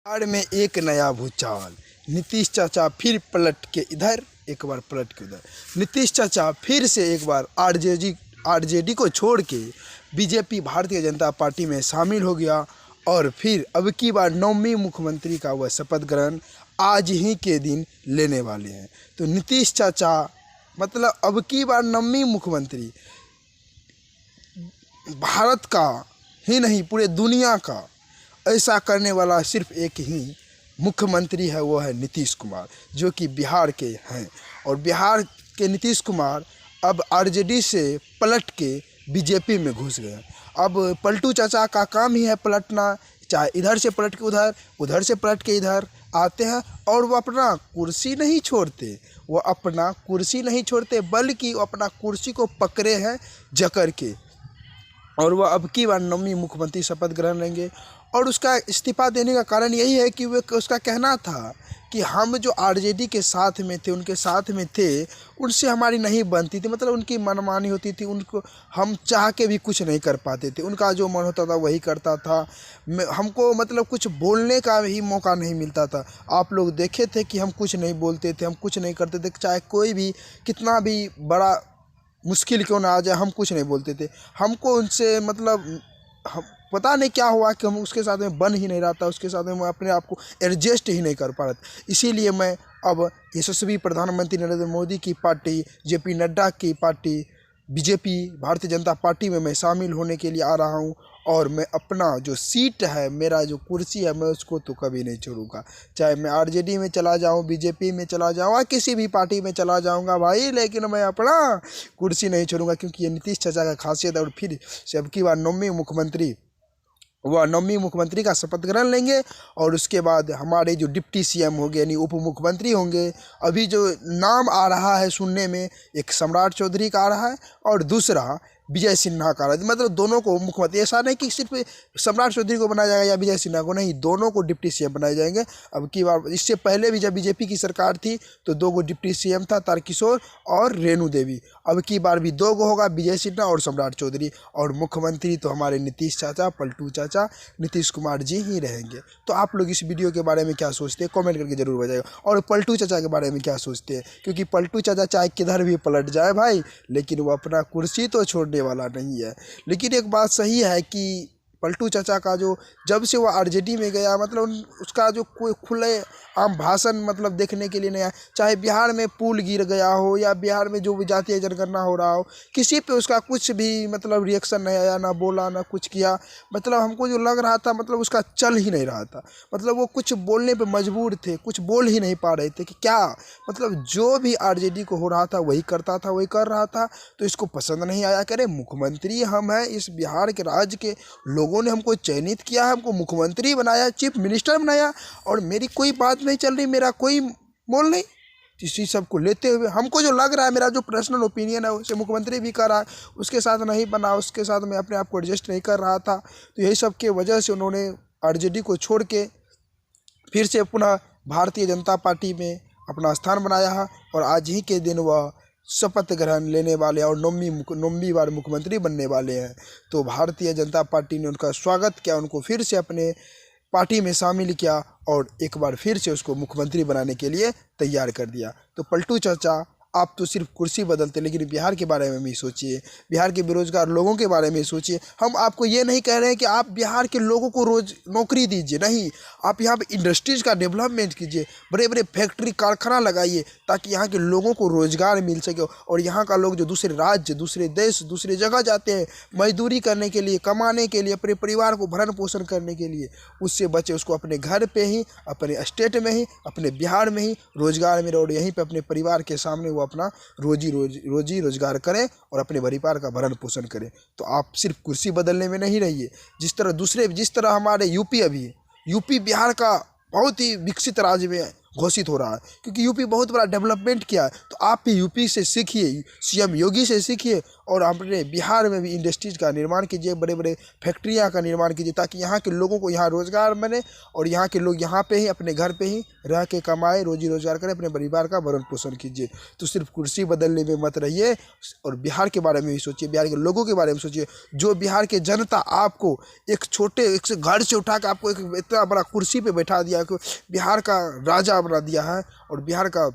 बिहार में एक नया भूचाल। नीतीश चाचा फिर पलट के इधर, एक बार पलट के उधर। नीतीश चाचा फिर से एक बार आरजेडी को छोड़ के बीजेपी भारतीय जनता पार्टी में शामिल हो गया और फिर अब की बार 9वीं मुख्यमंत्री का वह शपथ ग्रहण आज ही के दिन लेने वाले हैं। तो नीतीश चाचा मतलब अब की बार 9वीं मुख्यमंत्री भारत का ही नहीं पूरे दुनिया का ऐसा करने वाला सिर्फ एक ही मुख्यमंत्री है, वो है नीतीश कुमार, जो कि बिहार के हैं। और बिहार के नीतीश कुमार अब आरजेडी से पलट के बीजेपी में घुस गए। अब पलटू चाचा का काम ही है पलटना, चाहे इधर से पलट के उधर, उधर से पलट के इधर आते हैं। और वो अपना कुर्सी नहीं छोड़ते, वो अपना कुर्सी नहीं छोड़ते, बल्कि वो अपना कुर्सी को पकड़े हैं जकड़ के। और वह अब की बार 9वीं मुख्यमंत्री शपथ ग्रहण लेंगे। और उसका इस्तीफा देने का कारण यही है कि वे उसका कहना था कि हम जो आरजेडी के साथ में थे, उनके साथ में थे, उनसे हमारी नहीं बनती थी, मतलब उनकी मनमानी होती थी, उनको हम चाह के भी कुछ नहीं कर पाते थे, उनका जो मन होता था वही करता था। हमको मतलब कुछ बोलने का भी मौका नहीं मिलता था। आप लोग देखे थे कि हम कुछ नहीं बोलते थे, हम कुछ नहीं करते थे, चाहे कोई भी कितना भी बड़ा मुश्किल क्यों ना आ जाए, हम कुछ नहीं बोलते थे। हमको उनसे मतलब हम पता नहीं क्या हुआ कि हम उसके साथ में बन ही नहीं रहा था, उसके साथ में मैं अपने आप को एडजस्ट ही नहीं कर पा रहा था। इसीलिए मैं अब यशस्वी प्रधानमंत्री नरेंद्र मोदी की पार्टी, जेपी नड्डा की party, BJP Bharatiya Janata party में मैं शामिल होने के लिए आ रहा हूं। और मैं अपना जो सीट है, मेरा जो कुर्सी है, मैं उसको तो कभी नहीं छोड़ूंगा। चाहे मैं आरजेडी में चला जाऊं, बीजेपी में चला जाऊं, किसी भी पार्टी में चला जाऊंगा भाई, लेकिन मैं अपना कुर्सी नहीं छोड़ूंगा, क्योंकि ये नीतीश चाचा का खासियत है। और फिर से अब की बार 9वीं मुख्यमंत्री, वह 9वीं मुख्यमंत्री का शपथ ग्रहण लेंगे। और उसके बाद हमारे जो डिप्टी सीएम होंगे यानी उप मुख्यमंत्री होंगे, अभी जो नाम आ रहा है सुनने में, एक सम्राट चौधरी का आ रहा है और दूसरा विजय सिन्हा का आ रहा है। मतलब दोनों को मुख्यमंत्री, ऐसा नहीं कि सिर्फ सम्राट चौधरी को बनाया जाएगा या विजय सिन्हा को, नहीं, दोनों को डिप्टी सीएम बनाए जाएंगे। अब की बार, इससे पहले भी जब बीजेपी की सरकार थी तो 2 डिप्टी सीएम था, तारकिशोर और रेणु देवी। अब की बार भी 2 होगा, विजय सिन्हा और सम्राट चौधरी। और मुख्यमंत्री तो हमारे नीतीश चाचा, पलटू चाचा, नीतीश कुमार जी ही रहेंगे। तो आप लोग इस वीडियो के बारे में क्या सोचते हैं, कमेंट करके जरूर बताइएगा। और पलटू चाचा के बारे में क्या सोचते हैं, क्योंकि पलटू चाचा चाहे किधर भी पलट जाए भाई, लेकिन वो अपना कुर्सी तो छोड़ने वाला नहीं है। लेकिन एक बात सही है कि पलटू चाचा का जो, जब से वो आरजेडी में गया, मतलब उसका जो कोई खुले आम भाषण मतलब देखने के लिए नहीं आया। चाहे बिहार में पुल गिर गया हो या बिहार में जो भी जातीय जनगणना हो रहा हो, किसी पे उसका कुछ भी मतलब रिएक्शन नहीं आया, ना बोला ना कुछ किया। मतलब हमको जो लग रहा था, मतलब उसका चल ही नहीं रहा था, मतलब वो कुछ बोलने पे मजबूर थे, कुछ बोल ही नहीं पा रहे थे कि क्या, मतलब जो भी आरजेडी को हो रहा था वही करता था, वही कर रहा था। तो इसको पसंद नहीं आया। करे मुख्यमंत्री हम हैं, इस बिहार के राज्य के लोगों ने हमको चयनित किया है, हमको मुख्यमंत्री बनाया, चीफ मिनिस्टर बनाया, और मेरी कोई बात नहीं चल रही, मेरा कोई मोल नहीं। इसी सब को लेते हुए हमको जो लग रहा है, मेरा जो पर्सनल ओपिनियन है, उसे मुख्यमंत्री भी कर रहा है, उसके साथ नहीं बना, उसके साथ मैं अपने आप को एडजस्ट नहीं कर रहा था। तो यही सब के वजह से उन्होंने आरजेडी को छोड़ के फिर से पुनः भारतीय जनता पार्टी में अपना स्थान बनाया है। और आज ही के दिन वह शपथ ग्रहण लेने वाले और 9वीं बार मुख्यमंत्री बनने वाले हैं। तो भारतीय जनता पार्टी ने उनका स्वागत किया, उनको फिर से अपने पार्टी में शामिल किया और एक बार फिर से उसको मुख्यमंत्री बनाने के लिए तैयार कर दिया। तो पलटू चाचा, आप तो सिर्फ कुर्सी बदलते, लेकिन बिहार के बारे में भी सोचिए, बिहार के बेरोजगार लोगों के बारे में सोचिए। हम आपको ये नहीं कह रहे हैं कि आप बिहार के लोगों को रोज नौकरी दीजिए, नहीं, आप यहाँ पे इंडस्ट्रीज़ का डेवलपमेंट कीजिए, बड़े बड़े फैक्ट्री कारखाना लगाइए, ताकि यहाँ के लोगों को रोजगार मिल सके। और यहाँ का लोग जो दूसरे राज्य, दूसरे देश, दूसरे जगह जाते हैं मजदूरी करने के लिए, कमाने के लिए, अपने परिवार को भरण पोषण करने के लिए, उससे बचे, उसको अपने घर पे ही, अपने स्टेट में ही, अपने बिहार में ही रोजगार मिले और यहीं पे अपने परिवार के सामने वो अपना रोजी रोजगार करें और अपने परिवार का भरण पोषण करें। तो आप सिर्फ कुर्सी बदलने में नहीं रहिए। जिस तरह हमारे यूपी, अभी यूपी बिहार का बहुत ही विकसित राज्य में घोषित हो रहा है, क्योंकि यूपी बहुत बड़ा डेवलपमेंट किया है। तो आप भी यूपी से सीखिए, सीएम योगी से सीखिए, और अपने बिहार में भी इंडस्ट्रीज़ का निर्माण कीजिए, बड़े बड़े फैक्ट्रियाँ का निर्माण कीजिए, ताकि यहाँ के लोगों को यहाँ रोजगार मिले और यहाँ के लोग यहाँ पे ही, अपने घर पे ही रह के कमाए, रोजी रोजगार करें, अपने परिवार का भरण पोषण कीजिए। तो सिर्फ कुर्सी बदलने में मत रहिए और बिहार के बारे में भी सोचिए, बिहार के लोगों के बारे में सोचिए। जो बिहार के जनता आपको एक से घर से उठा के आपको एक इतना बड़ा कुर्सी पे बैठा दिया, बिहार का राजा बना दिया है और बिहार का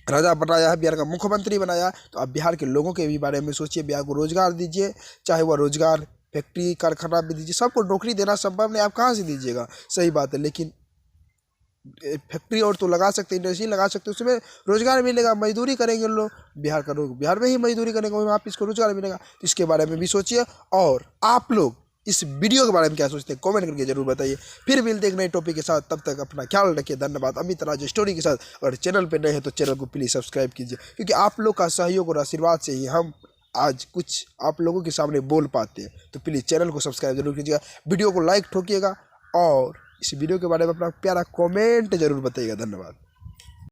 राजा बनाया है, बिहार का मुख्यमंत्री बनाया है। तो आप बिहार के लोगों के भी बारे में सोचिए, बिहार को रोजगार दीजिए, चाहे वह रोजगार फैक्ट्री कारखाना भी दीजिए। सबको नौकरी देना संभव नहीं, आप कहाँ से दीजिएगा, सही बात है, लेकिन फैक्ट्री और तो लगा सकते, इंडस्ट्री लगा सकते, उसमें रोजगार मिलेगा, मजदूरी करेंगे लोग, बिहार का लोग बिहार में ही मजदूरी करेंगे, वहाँ पे इसको रोजगार मिलेगा। तो इसके बारे में भी सोचिए। और आप लोग इस वीडियो के बारे में क्या सोचते हैं, कमेंट करके जरूर बताइए। फिर मिलते एक नए टॉपिक के साथ, तब तक अपना ख्याल रखिए। धन्यवाद। अमित राज स्टोरी के साथ। अगर चैनल पे नए हैं तो चैनल को प्लीज़ सब्सक्राइब कीजिए, क्योंकि आप लोग का सहयोग और आशीर्वाद से ही हम आज कुछ आप लोगों के सामने बोल पाते हैं। तो प्लीज़ चैनल को सब्सक्राइब जरूर कीजिएगा, वीडियो को लाइक ठोकिएगा और इस वीडियो के बारे में अपना प्यारा कमेंट जरूर बताइएगा। धन्यवाद।